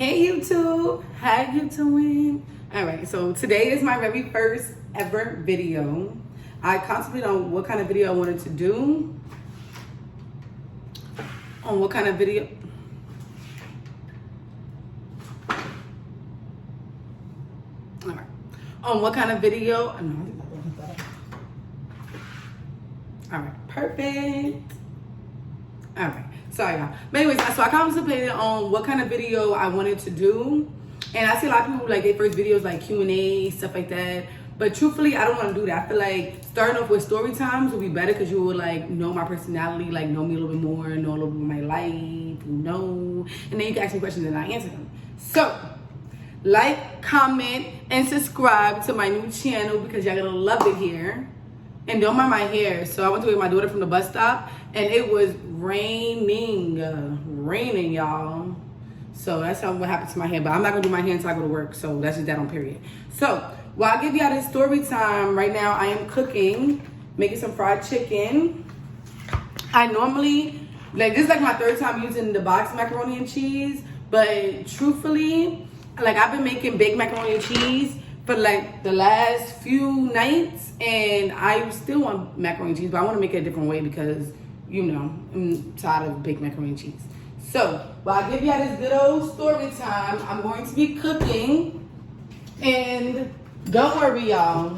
Hey YouTube, how you doing? All right, so today is my very first ever video. I contemplated on what kind of video I wanted to do. On what kind of video? All right. On what kind of video? All right, perfect. All right, sorry y'all. But anyways, so I contemplated on what kind of video I wanted to do. And I see a lot of people like their first videos like Q&A, stuff like that. But truthfully, I don't want to do that. I feel like starting off with story times would be better because you would like know my personality, like know me a little bit more, know a little bit of my life, and then you can ask me questions and I answer them. So, like, comment, and subscribe to my new channel because y'all gonna love it here. And don't mind my hair. So I went to get my daughter from the bus stop and it was raining, y'all. So that's what happened to my hair. But I'm not gonna do my hair until I go to work. So that's just that on period. So while I give y'all this story time, right now I am cooking, making some fried chicken. I normally, like this is like my third time using the box macaroni and cheese. But truthfully, like I've been making baked macaroni and cheese for like the last few nights and I still want macaroni and cheese, but I want to make it a different way because, you know, I'm tired of baked macaroni and cheese. So, while I give y'all this good old story time, I'm going to be cooking. And don't worry, y'all.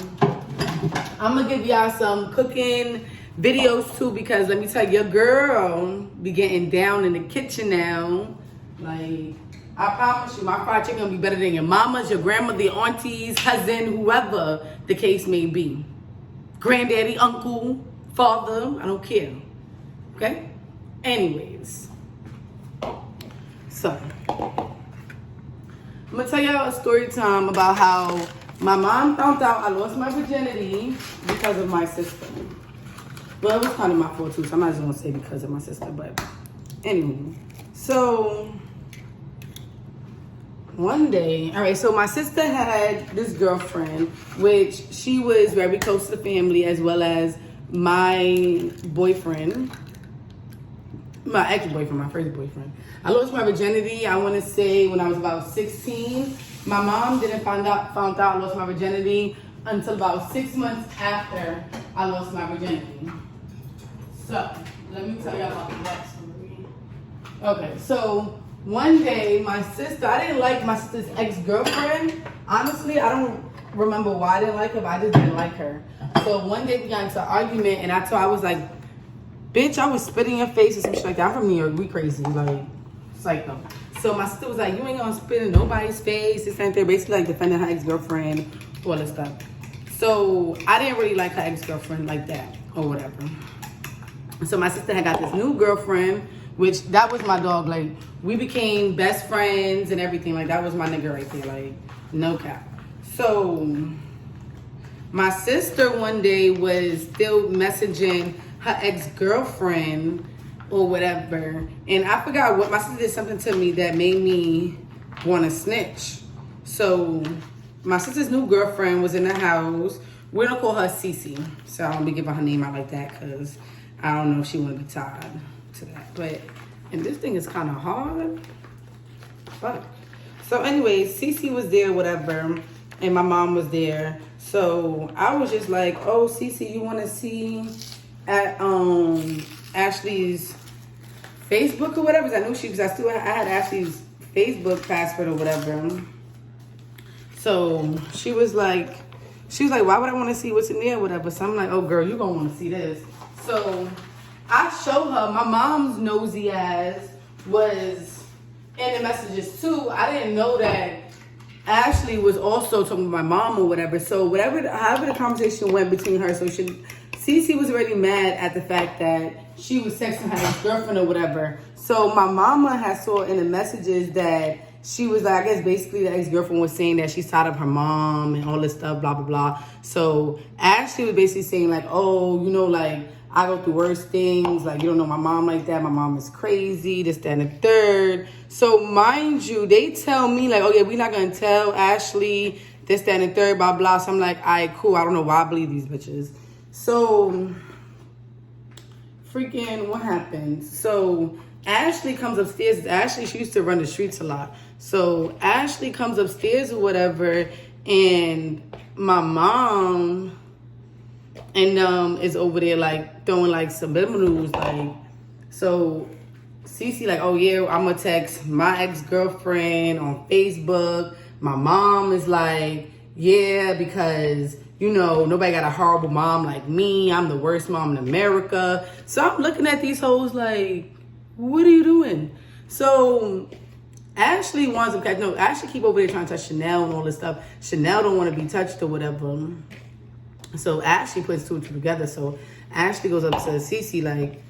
I'm going to give y'all some cooking videos too because let me tell you, your girl be getting down in the kitchen now. Like, I promise you, my fried chicken will be better than your mama's, your grandmother, your aunties, cousin, whoever the case may be. Granddaddy, uncle, father, I don't care. Okay? Anyways. So, I'm going to tell y'all a story time about how my mom found out I lost my virginity because of my sister. Well, it was kind of my fault too, so I'm not just going to say because of my sister, but anyway. So, one day, all right, so my sister had this girlfriend, which she was very close to the family as well as my boyfriend, my ex-boyfriend, my first boyfriend. I lost my virginity, I want to say when I was about 16. My mom didn't found out I lost my virginity until about 6 months after I lost my virginity. So, let me tell y'all about the backstory. Okay, so one day, my sister, I didn't like my sister's ex-girlfriend. Honestly, I don't remember why I didn't like her, but I just didn't like her. So one day we got into an argument and I was like, bitch, I was spitting in your face or some shit like that. I'm from New York, we crazy, like, psycho. So my sister was like, you ain't gonna spit in nobody's face. This ain't there, basically like defending her ex-girlfriend, all this stuff. So I didn't really like her ex-girlfriend like that or whatever. So my sister had got this new girlfriend, which that was my dog. Like, we became best friends and everything. Like, that was my nigga right there. Like, no cap. So, my sister one day was still messaging her ex-girlfriend or whatever. And I forgot what, my sister did something to me that made me want to snitch. So, my sister's new girlfriend was in the house. We're going to call her Cece. So, I don't be giving her name out like that because I don't know if she want to be tied to that. But, and this thing is kind of hard. Fuck. So anyways, Cece was there, whatever, and my mom was there. So I was just like, oh, Cece, you want to see at Ashley's Facebook or whatever? Because I knew because I had Ashley's Facebook password or whatever. So she was like, why would I want to see what's in there or whatever? So I'm like, oh girl, you gonna want to see this. So I show her, my mom's nosy ass was in the messages too. I didn't know that Ashley was also talking to my mom or whatever. So however the conversation went between her, so Cece was already mad at the fact that she was texting her ex-girlfriend or whatever. So my mama had saw in the messages that she was like, I guess basically the ex-girlfriend was saying that she's tired of her mom and all this stuff, blah, blah, blah. So Ashley was basically saying like, oh, you know, like, I go through worse things. Like, you don't know my mom like that. My mom is crazy, this, that, and the third. So, mind you, they tell me, like, oh, yeah, we're not going to tell Ashley this, that, and the third, blah, blah. So, I'm like, all right, cool. I don't know why I believe these bitches. So, freaking, what happened? So, Ashley comes upstairs. Ashley, she used to run the streets a lot. So Ashley comes upstairs or whatever, and my mom and is over there like throwing like subliminals, like, so Cece like, oh yeah, I'm gonna text my ex-girlfriend on Facebook. My mom is like, yeah, because you know nobody got a horrible mom like me. I'm the worst mom in America. So I'm looking at these hoes like, what are you doing? So Ashley wants to no, Ashley keep over there trying to touch Chanel and all this stuff. Chanel don't want to be touched or whatever. So Ashley puts two and two together. So Ashley goes up to Cece like,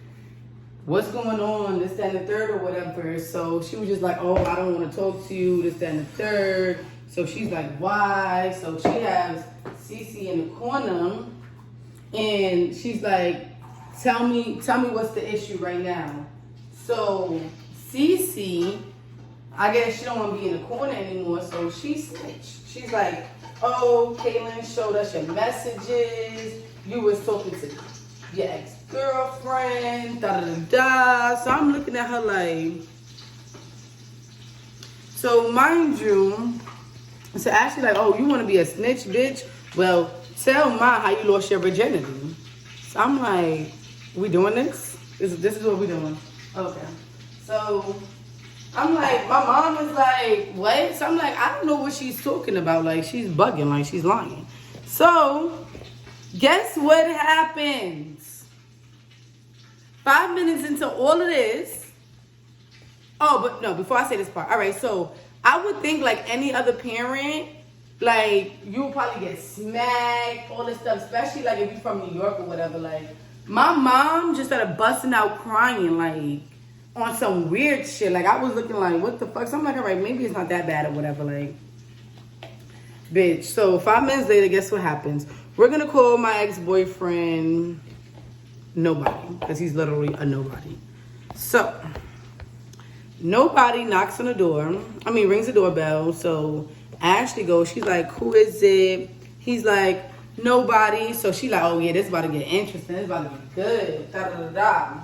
what's going on, this, that, and the third or whatever. So she was just like, oh, I don't want to talk to you, this, that, and the third. So she's like, why? So she has Cece in the corner and she's like, tell me what's the issue right now. So Cece, I guess she don't want to be in the corner anymore, so she snitched. She's like, oh, Kaylin showed us your messages. You was talking to your ex-girlfriend, da-da-da-da. So I'm looking at her like, so mind you, so Ashley like, oh, you want to be a snitch, bitch? Well, tell Ma how you lost your virginity. So I'm like, we doing this? This is what we doing. Okay. So I'm like, my mom is like, what? So I'm like, I don't know what she's talking about. Like, she's bugging, like she's lying. So guess what happens? 5 minutes into all of this. Oh, but no, before I say this part. All right, so I would think like any other parent, like you would probably get smacked, all this stuff, especially like if you're from New York or whatever. Like my mom just started busting out crying, like on some weird shit. Like I was looking like, what the fuck? So I'm like, all right, maybe it's not that bad or whatever. Like, bitch. So 5 minutes later, guess what happens? We're gonna call my ex-boyfriend nobody, because he's literally a nobody. So nobody knocks on the door. Rings the doorbell. So Ashley goes, she's like, who is it? He's like, nobody. So she like, oh yeah, this is about to get interesting. This is about to be good. Da da da da.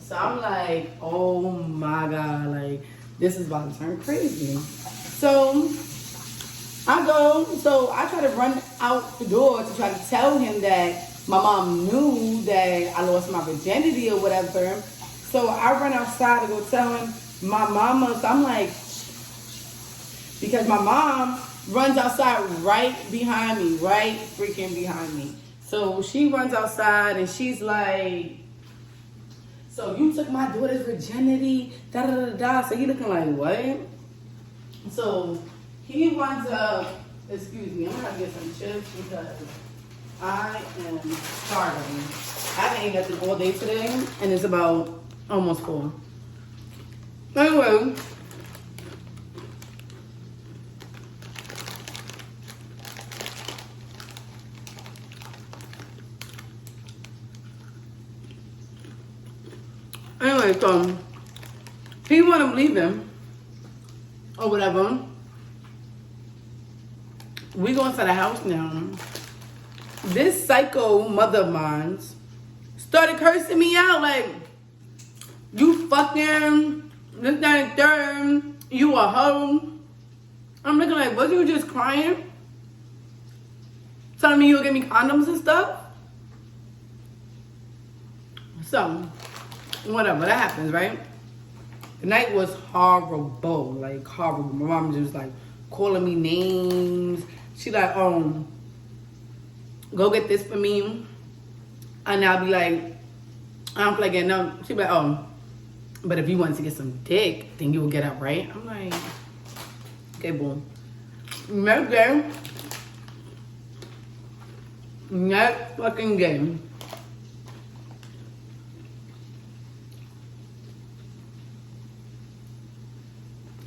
So I'm like, oh my God, like this is about to turn crazy. So I try to run out the door to try to tell him that my mom knew that I lost my virginity or whatever. So I run outside to go tell him my mama. So I'm like, because my mom runs outside right behind me, right freaking behind me. So she runs outside and she's like, so you took my daughter's virginity, da da da da. So he looking like, what? So he runs up, excuse me, I'm gonna get some chips because I am starving. I haven't eaten nothing all day today and it's about almost 4. Anyway. So he want to leave him or whatever. We go inside the house now. This psycho mother of mine started cursing me out like, you fucking this, that, and third, you a hoe. I'm looking like, was you just crying? Telling me you'll give me condoms and stuff? So whatever, that happens, right? The night was horrible, like horrible. My mom just like calling me names. She like, go get this for me. And I'll be like, I don't feel like getting up. She be like, but if you want to get some dick, then you will get up, right? I'm like, okay, boom. Next day, next fucking game.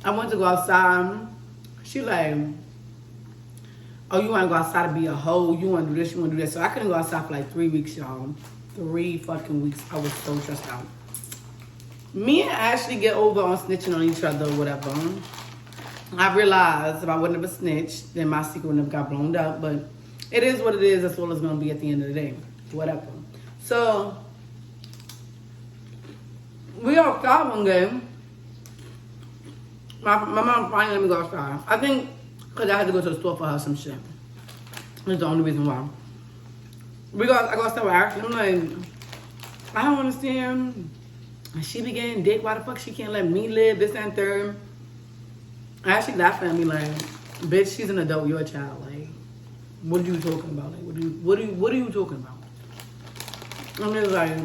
I went to go outside. She like, oh, you want to go outside to be a hoe? You want to do this, you want to do that. So I couldn't go outside for like 3 weeks, y'all. 3 fucking weeks. I was so stressed out. Me and Ashley get over on snitching on each other or whatever. I realized if I wouldn't have snitched, then my secret would have got blown up. But it is what it is. That's all it's going to be at the end of the day. Whatever. So We outside one day. My mom finally let me go outside. I think because I had to go to the store for her some shit. That's the only reason why. I go outside with Ashley. I'm like, I don't understand. She be getting dick. Why the fuck she can't let me live? This and third. Ashley laughing at me like, bitch, she's an adult. You're a child. Like, what are you talking about? Like, what are you talking about? I'm just like,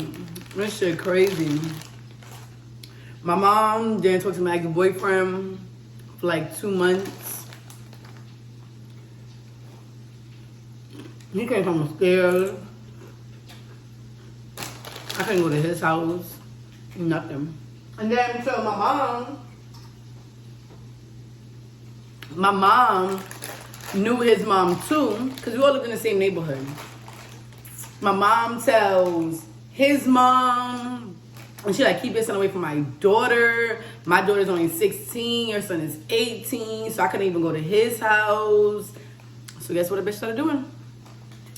this shit crazy. My mom didn't talk to my ex-boyfriend for like 2 months. He came from the stairs. I couldn't go to his house. Nothing. And then so my mom knew his mom too, because we all lived in the same neighborhood. My mom tells his mom, and she like, keep your son away from my daughter. My daughter's only 16, your son is 18, so I couldn't even go to his house. So guess what a bitch started doing?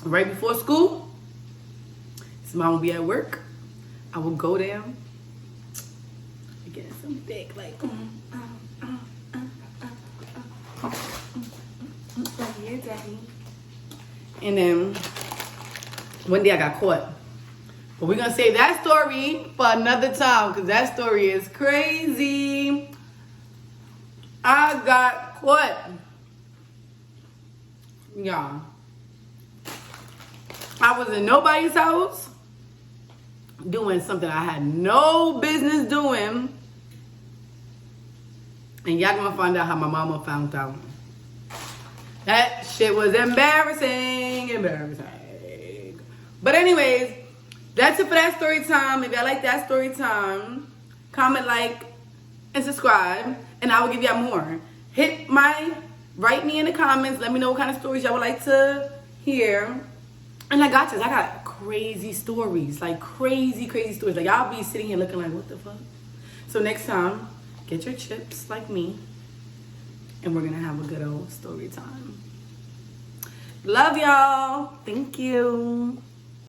Right before school, his mom would be at work. I would go there, get some dick, like, here, daddy. And then one day I got caught. But we're gonna save that story for another time, because that story is crazy. I got caught. Y'all. I was in nobody's house doing something I had no business doing. And y'all gonna find out how my mama found out. That shit was embarrassing. But anyways, that's it for that story time. If y'all like that story time, comment, like, and subscribe, and I will give y'all more. Write me in the comments. Let me know what kind of stories y'all would like to hear. And I got this. I got crazy stories. Like, crazy stories. Like, y'all be sitting here looking like, what the fuck? So next time, get your chips like me, and we're going to have a good old story time. Love y'all. Thank you.